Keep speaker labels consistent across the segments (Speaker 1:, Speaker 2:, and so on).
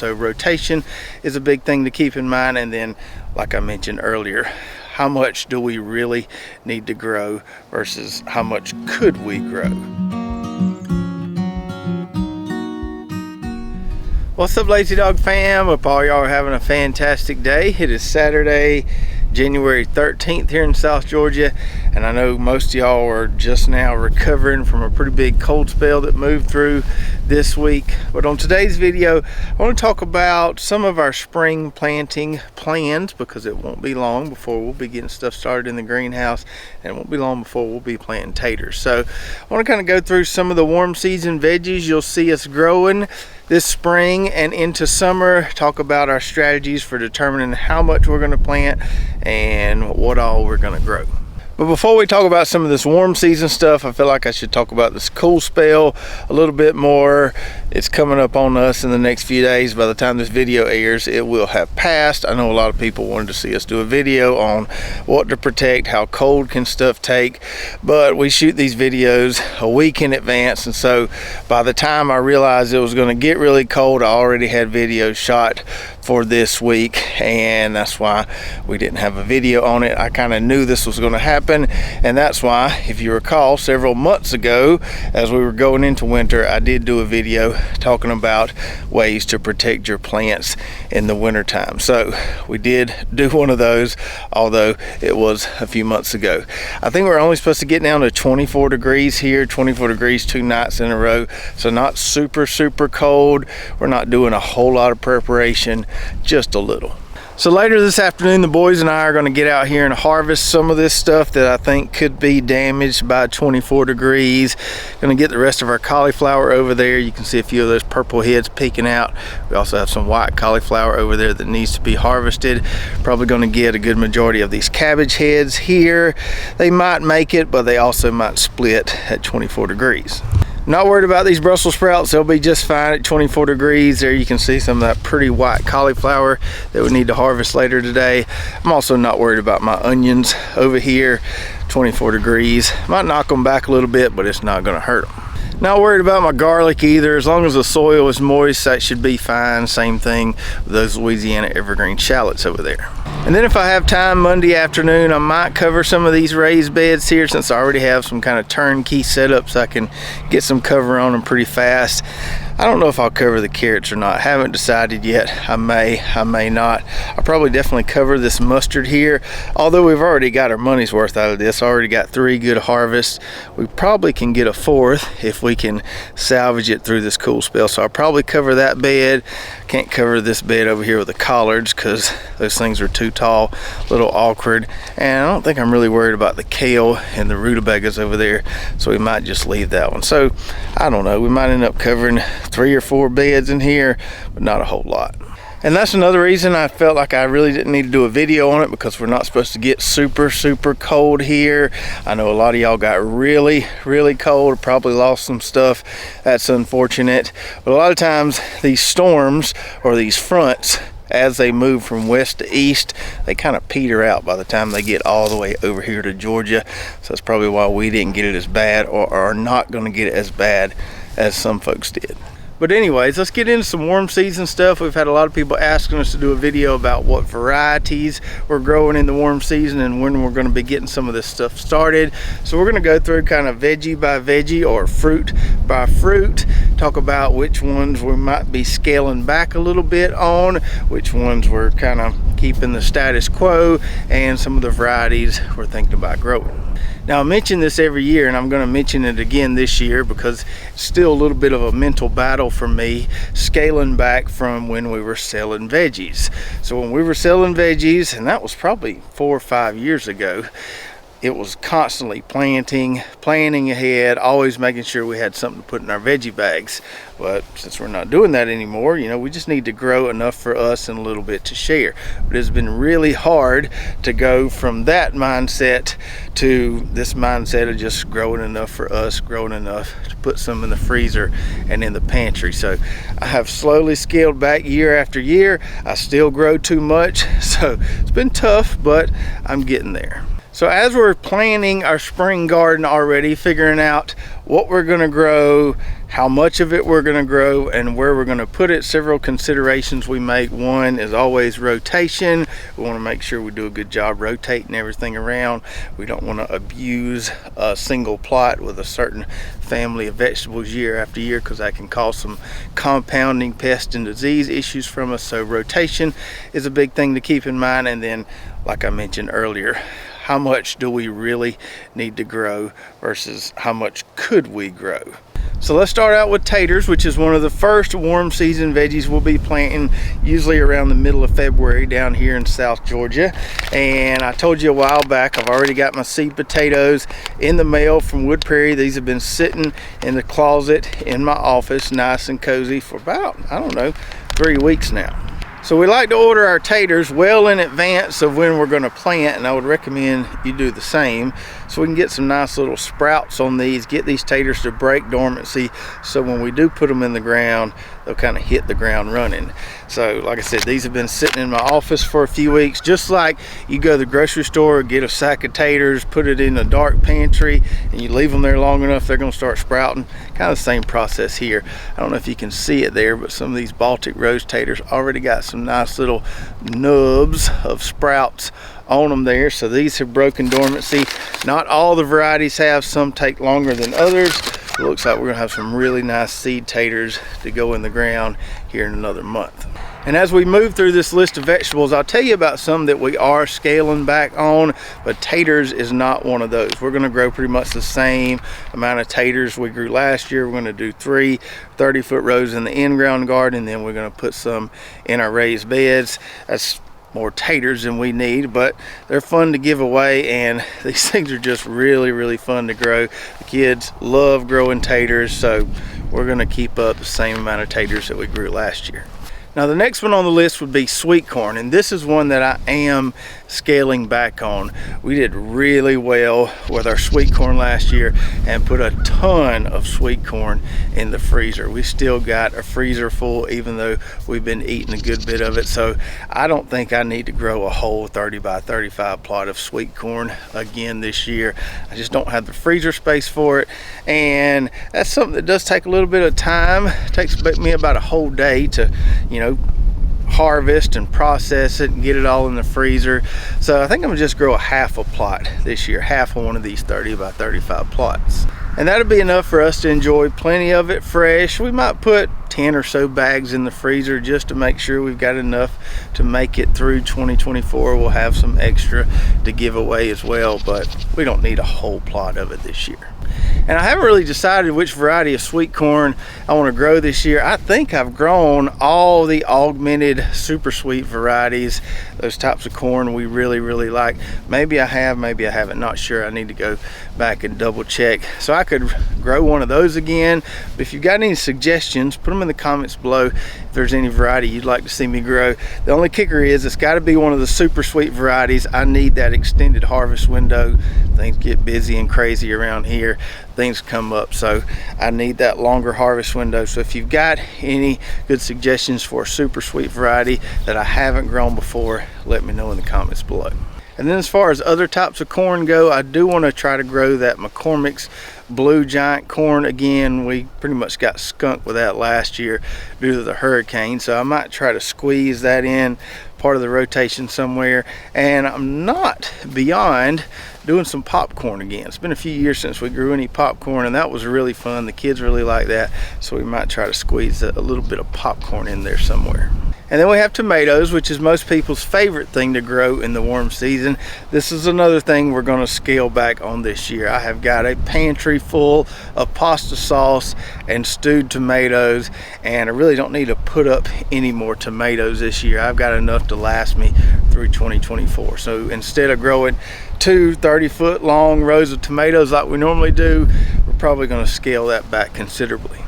Speaker 1: So rotation is a big thing to keep in mind, and then like I mentioned earlier, how much do we really need to grow versus how much could we grow? What's up, Lazy Dog fam? Hope all y'all are having a fantastic day. It is Saturday, January 13th here in South Georgia, and I know most of y'all are just now recovering from a pretty big cold spell that moved through this week. But on today's video, I want to talk about some of our spring planting plans, because it won't be long before we'll be getting stuff started in the greenhouse, and it won't be long before we'll be planting taters. So I want to kind of go through some of the warm season veggies you'll see us growing this spring and into summer, talk about our strategies for determining how much we're going to plant and what all we're going to grow. But before we talk about some of this warm season stuff, I feel like I should talk about this cool spell a little bit more. It's coming up on us in the next few days. By the time this video airs, it will have passed. I know a lot of people wanted to see us do a video on what to protect, how cold can stuff take, but we shoot these videos a week in advance, and so by the time I realized it was going to get really cold, I already had videos shot for this week, and that's why we didn't have a video on it. I kind of knew this was going to happen, and that's why, if you recall, several months ago as we were going into winter, I did do a video talking about ways to protect your plants in the winter time. So we did do one of those, although it was a few months ago. I think we're only supposed to get down to 24 degrees here, 24 degrees 2 nights in a row, so not super cold. We're not doing a whole lot of preparation, just a little. So later this afternoon, the boys and I are going to get out here and harvest some of this stuff that I think could be damaged by 24 degrees. Going to get the rest of our cauliflower over there. You can see a few of those purple heads peeking out. We also have some white cauliflower over there that needs to be harvested. Probably going to get a good majority of these cabbage heads here. They might make it, but they also might split at 24 degrees. Not worried about these Brussels sprouts. They'll be just fine at 24 degrees. There you can see some of that pretty white cauliflower that we need to harvest later today. I'm also not worried about my onions over here, 24 degrees. Might knock them back a little bit, but it's not gonna hurt them. Not worried about my garlic either. As long as the soil is moist, that should be fine. Same thing with those Louisiana evergreen shallots over there. And then if I have time Monday afternoon, I might cover some of these raised beds here, since I already have some kind of turnkey setups. I can get some cover on them pretty fast. I don't know if I'll cover the carrots or not. Haven't decided yet. I may not. I'll probably definitely cover this mustard here. Although we've already got our money's worth out of this. Already got 3 good harvests. We probably can get a 4th if we can salvage it through this cool spell. So I'll probably cover that bed. Can't cover this bed over here with the collards because those things are too tall, a little awkward. And I don't think I'm really worried about the kale and the rutabagas over there. So we might just leave that one. So I don't know. We might end up covering 3 or 4 beds in here, but not a whole lot. And that's another reason I felt like I really didn't need to do a video on it, because we're not supposed to get super cold here. I know a lot of y'all got really cold, probably lost some stuff. That's unfortunate. But a lot of times these storms or these fronts, as they move from west to east, they kind of peter out by the time they get all the way over here to Georgia. So that's probably why we didn't get it as bad, or are not going to get it as bad as some folks did. But anyways, let's get into some warm season stuff. We've had a lot of people asking us to do a video about what varieties we're growing in the warm season and when we're going to be getting some of this stuff started. So we're going to go through kind of veggie by veggie or fruit by fruit, talk about which ones we might be scaling back a little bit on, which ones we're kind of keeping the status quo, and some of the varieties we're thinking about growing. Now I mention this every year, and I'm going to mention it again this year because it's still a little bit of a mental battle for me, scaling back from when we were selling veggies. So when we were selling veggies, and that was probably 4 or 5 years ago, it was constantly planning ahead, always making sure we had something to put in our veggie bags. But since we're not doing that anymore, you know, we just need to grow enough for us and a little bit to share. But it's been really hard to go from that mindset to this mindset of just growing enough for us, growing enough to put some in the freezer and in the pantry. So I have slowly scaled back year after year. I still grow too much, so it's been tough, but I'm getting there. So as we're planning our spring garden already, figuring out what we're going to grow, how much of it we're going to grow and where we're going to put it. Several considerations we make. One is always rotation. We want to make sure we do a good job rotating everything around. We don't want to abuse a single plot with a certain family of vegetables year after year, because that can cause some compounding pest and disease issues from us. So rotation is a big thing to keep in mind. And then, like I mentioned earlier, how much do we really need to grow versus how much could we grow? So let's start out with taters, which is one of the first warm season veggies we'll be planting, usually around the middle of February down here in South Georgia. And I told you a while back, I've already got my seed potatoes in the mail from Wood Prairie. These have been sitting in the closet in my office, nice and cozy, for about, I don't know, 3 weeks now. So we like to order our taters well in advance of when we're going to plant, and I would recommend you do the same, so we can get some nice little sprouts on these, get these taters to break dormancy, so when we do put them in the ground, they'll kind of hit the ground running. So like I said, these have been sitting in my office for a few weeks, just like you go to the grocery store, get a sack of taters, put it in a dark pantry, and you leave them there long enough, they're going to start sprouting. Kind of the same process here. I don't know if you can see it there, but some of these Baltic rose taters already got some nice little nubs of sprouts on them there. So these have broken dormancy. Not all the varieties have, some take longer than others. It looks like we're gonna have some really nice seed taters to go in the ground here in another month. And as we move through this list of vegetables, I'll tell you about some that we are scaling back on, but taters is not one of those. We're gonna grow pretty much the same amount of taters we grew last year. We're gonna do 3 30-foot rows in the in-ground garden, and then we're gonna put some in our raised beds. That's more taters than we need, but they're fun to give away, and these things are just really fun to grow. The kids love growing taters, so we're gonna keep up the same amount of taters that we grew last year. Now the next one on the list would be sweet corn, and this is one that I am scaling back on. We did really well with our sweet corn last year and put a ton of sweet corn in the freezer. We still got a freezer full, even though we've been eating a good bit of it. So I don't think I need to grow a whole 30 by 35 plot of sweet corn again this year. I just don't have the freezer space for it, and that's something that does take a little bit of time. It takes me about a whole day to, harvest and process it and get it all in the freezer. So I think I'm gonna just grow a half a plot this year, half of one of these 30 by 35 plots. And that'll be enough for us to enjoy plenty of it fresh. We might put 10 or so bags in the freezer just to make sure we've got enough to make it through 2024. We'll have some extra to give away as well, but we don't need a whole plot of it this year. And I haven't really decided which variety of sweet corn I want to grow this year. I think I've grown all the augmented super sweet varieties, those types of corn we really like. Maybe I have, maybe I haven't, not sure. I need to go back and double check. So I could grow one of those again. But if you've got any suggestions, put them in the comments below if there's any variety you'd like to see me grow. The only kicker is it's got to be one of the super sweet varieties. I need that extended harvest window. Things get busy and crazy around here. Things come up, so I need that longer harvest window. So if you've got any good suggestions for a super sweet variety that I haven't grown before, let me know in the comments below. And then as far as other types of corn go, I do want to try to grow that McCormick's blue giant corn again. We pretty much got skunked with that last year due to the hurricane, so I might try to squeeze that in part of the rotation somewhere. And I'm not beyond doing some popcorn again. It's been a few years since we grew any popcorn, and that was really fun. The kids really like that, so we might try to squeeze a little bit of popcorn in there somewhere. And then we have tomatoes, which is most people's favorite thing to grow in the warm season. This is another thing we're going to scale back on this year. I have got a pantry full of pasta sauce and stewed tomatoes, and I really don't need to put up any more tomatoes this year. I've got enough to last me through 2024. So instead of growing 2 30-foot long rows of tomatoes like we normally do, we're probably going to scale that back considerably.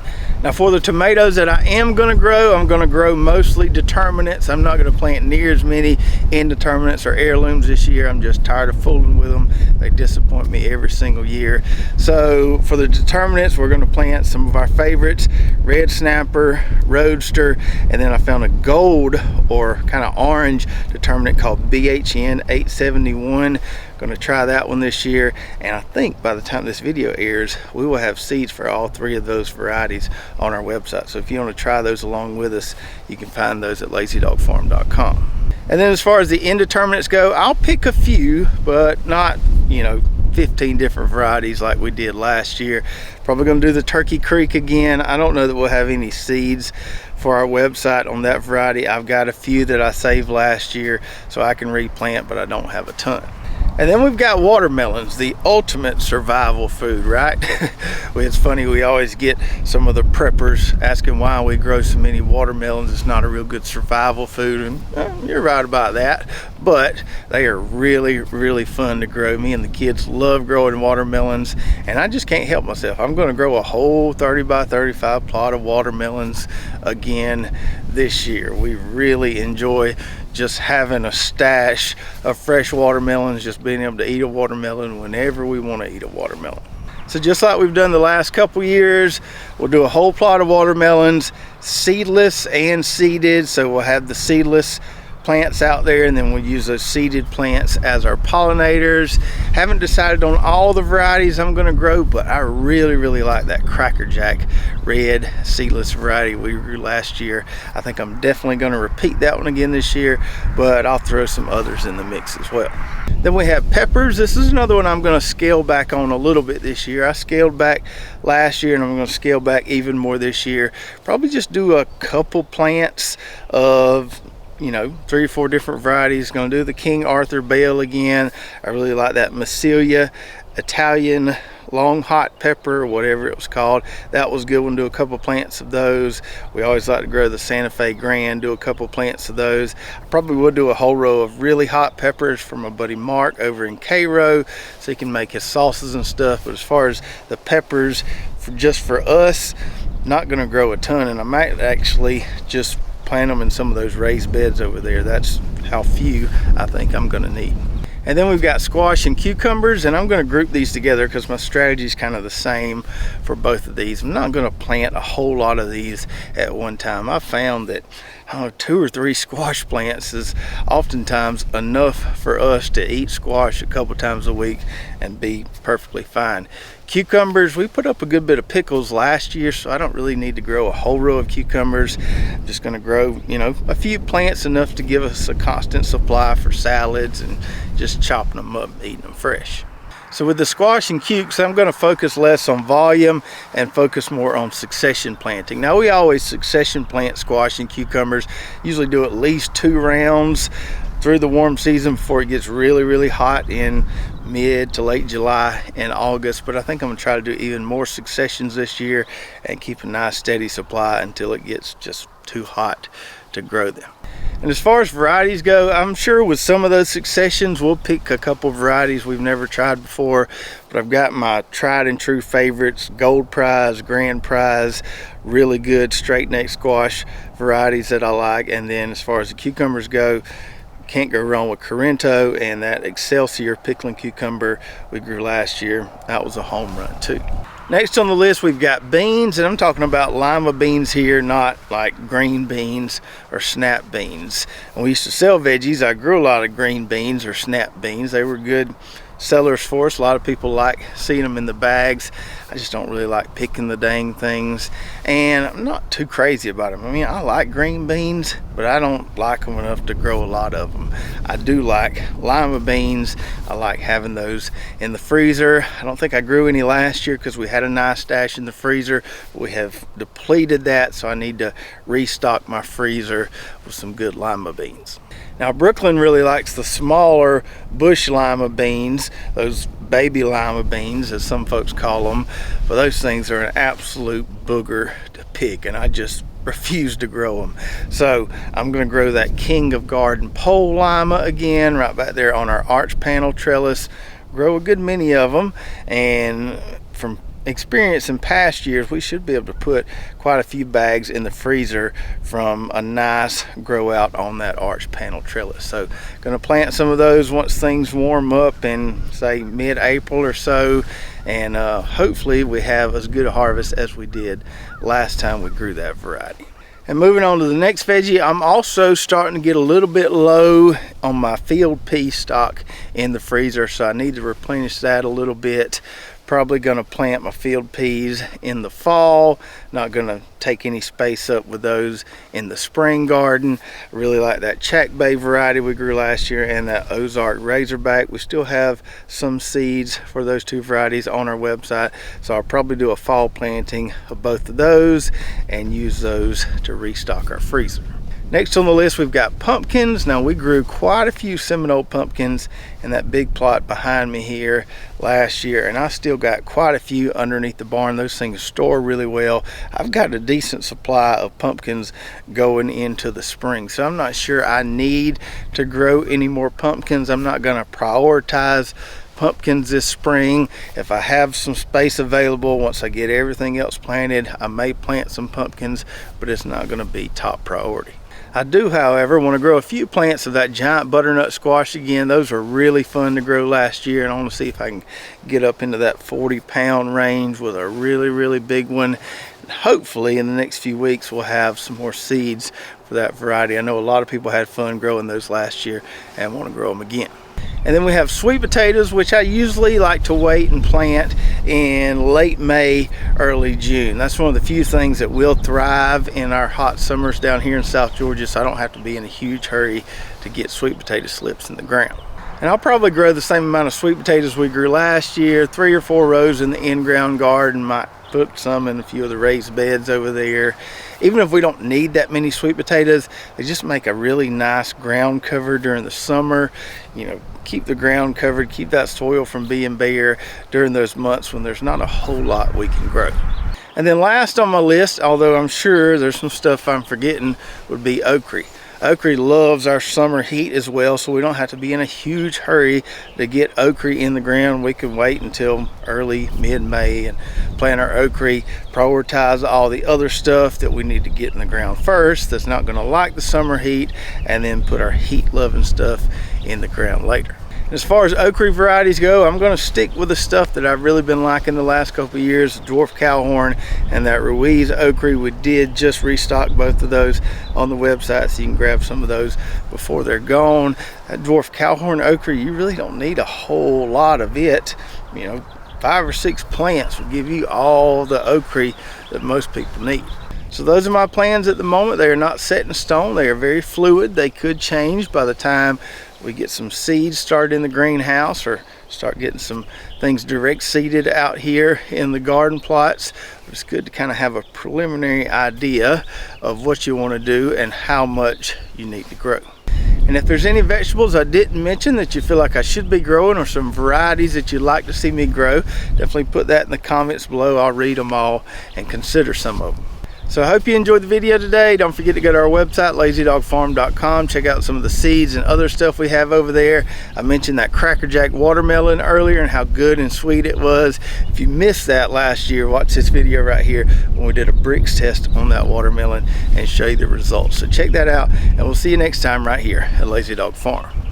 Speaker 1: Now for the tomatoes that I am going to grow, I'm going to grow mostly determinants. I'm not going to plant near as many indeterminates or heirlooms this year. I'm just tired of fooling with them. They disappoint me every single year. So for the determinants, we're going to plant some of our favorites: Red Snapper, Roadster, and then I found a gold or kind of orange determinant called BHN 871. Gonna try that one this year, and I think by the time this video airs, we will have seeds for all 3 of those varieties on our website. So if you want to try those along with us, you can find those at lazydogfarm.com. And then as far as the indeterminates go, I'll pick a few, but not, 15 different varieties like we did last year. Probably going to do the Turkey Creek again. I don't know that we'll have any seeds for our website on that variety. I've got a few that I saved last year so I can replant, but I don't have a ton. And then we've got watermelons, the ultimate survival food, right? It's funny, we always get some of the preppers asking why we grow so many watermelons. It's not a real good survival food, and you're right about that, but they are really, really fun to grow. Me and the kids love growing watermelons, and I just can't help myself. I'm gonna grow a whole 30 by 35 plot of watermelons again this year. We really enjoy just having a stash of fresh watermelons, just being able to eat a watermelon whenever we want to eat a watermelon. So just like we've done the last couple years, we'll do a whole plot of watermelons, seedless and seeded. So we'll have the seedless plants out there, and then we'll use those seeded plants as our pollinators. Haven't decided on all the varieties I'm going to grow, but I really like that Cracker Jack red seedless variety we grew last year. I think I'm definitely going to repeat that one again this year, but I'll throw some others in the mix as well. Then we have peppers. This is another one I'm going to scale back on a little bit this year. I scaled back last year, and I'm going to scale back even more this year. Probably just do a couple plants of 3 or 4 different varieties. Going to do the King Arthur Bale again. I really like that Massilia Italian long hot pepper, whatever it was called. That was a good one. Do a couple plants of those. We always like to grow the Santa Fe Grand. Do a couple plants of those. I probably would do a whole row of really hot peppers from my buddy Mark over in Cairo, so he can make his sauces and stuff. But as far as the peppers, just for us, not going to grow a ton, and I might actually just plant them in some of those raised beds over there. That's how few I think I'm going to need. And then we've got squash and cucumbers, and I'm going to group these together because my strategy is kind of the same for both of these. I'm not going to plant a whole lot of these at one time. I've found that 2 or 3 squash plants is oftentimes enough for us to eat squash a couple times a week and be perfectly fine. Cucumbers, we put up a good bit of pickles last year, so I don't really need to grow a whole row of cucumbers. I'm just going to grow, a few plants, enough to give us a constant supply for salads and just chopping them up, eating them fresh. So with the squash and cukes, I'm going to focus less on volume and focus more on succession planting. Now, we always succession plant squash and cucumbers, usually do at least 2 rounds through the warm season before it gets really hot in mid to late July and August. But I think I'm going to try to do even more successions this year and keep a nice steady supply until it gets just too hot to grow them. And as far as varieties go, I'm sure with some of those successions we'll pick a couple varieties we've never tried before, but I've got my tried and true favorites: Gold Prize, Grand Prize, really good straight neck squash varieties that I like. And then as far as the cucumbers go, can't go wrong with Corinto, and that Excelsior pickling cucumber we grew last year. That was a home run too. Next on the list, we've got beans, and I'm talking about lima beans here, not like green beans or snap beans. When we used to sell veggies, I grew a lot of green beans or snap beans. They were good sellers for us. A lot of people like seeing them in the bags. I just don't really like picking the dang things, and I'm not too crazy about them. I mean, I like green beans, but I don't like them enough to grow a lot of them. I do like lima beans. I like having those in the freezer. I don't think I grew any last year because we had a nice stash in the freezer. We have depleted that, so I need to restock my freezer with some good lima beans. Now, Brooklyn really likes the smaller bush lima beans, those baby lima beans as some folks call them, but those things are an absolute booger to pick, and I just refuse to grow them. So I'm going to grow that King of Garden pole lima again right back there on our arch panel trellis. Grow a good many of them, and from experience in past years, we should be able to put quite a few bags in the freezer from a nice grow out on that arch panel trellis. So going to plant some of those once things warm up in, say, mid-April or so, and hopefully we have as good a harvest as we did last time we grew that variety. And moving on to the next veggie, I'm also starting to get a little bit low on my field pea stock in the freezer, so I need to replenish that a little bit. Probably going to plant my field peas in the fall. Not going to take any space up with those in the spring garden. I really like that Chack Bay variety we grew last year and that Ozark Razorback. We still have some seeds for those two varieties on our website, so I'll probably do a fall planting of both of those and use those to restock our freezer. Next on the list, we've got pumpkins. Now, we grew quite a few Seminole pumpkins in that big plot behind me here last year, and I still got quite a few underneath the barn. Those things store really well. I've got a decent supply of pumpkins going into the spring, so I'm not sure I need to grow any more pumpkins. I'm not going to prioritize pumpkins this spring. If I have some space available, once I get everything else planted, I may plant some pumpkins, but it's not going to be top priority. I do, however, want to grow a few plants of that giant butternut squash again. Those were really fun to grow last year, and I want to see if I can get up into that 40-pound range with a really big one. And hopefully in the next few weeks we'll have some more seeds for that variety. I know a lot of people had fun growing those last year and want to grow them again. And then we have sweet potatoes, which I usually like to wait and plant in late May, early June. That's one of the few things that will thrive in our hot summers down here in South Georgia, so I don't have to be in a huge hurry to get sweet potato slips in the ground. And I'll probably grow the same amount of sweet potatoes we grew last year, 3 or 4 rows in the in-ground garden. Might put some in a few of the raised beds over there. Even if we don't need that many sweet potatoes, they just make a really nice ground cover during the summer. You know, keep the ground covered, keep that soil from being bare during those months when there's not a whole lot we can grow. And then last on my list, although I'm sure there's some stuff I'm forgetting, would be okra. Okra loves our summer heat as well, so we don't have to be in a huge hurry to get okra in the ground. We can wait until early mid-May and plant our okra, prioritize all the other stuff that we need to get in the ground first that's not going to like the summer heat, and then put our heat-loving stuff in the ground later. As far as okra varieties go, I'm going to stick with the stuff that I've really been liking the last couple of years, Dwarf Cowhorn and that Ruiz okra. We did just restock both of those on the website, so you can grab some of those before they're gone. That Dwarf Cowhorn okra, you really don't need a whole lot of it. You know, 5 or 6 plants will give you all the okra that most people need. So those are my plans at the moment. They are not set in stone. They are very fluid. They could change by the time we get some seeds started in the greenhouse or start getting some things direct seeded out here in the garden plots. It's good to kind of have a preliminary idea of what you want to do and how much you need to grow. And if there's any vegetables I didn't mention that you feel like I should be growing, or some varieties that you'd like to see me grow, definitely put that in the comments below. I'll read them all and consider some of them. So I hope you enjoyed the video today. Don't forget to go to our website, lazydogfarm.com. Check out some of the seeds and other stuff we have over there. I mentioned that Cracker Jack watermelon earlier and how good and sweet it was. If you missed that last year, watch this video right here when we did a bricks test on that watermelon and show you the results. So check that out, and we'll see you next time right here at Lazy Dog Farm.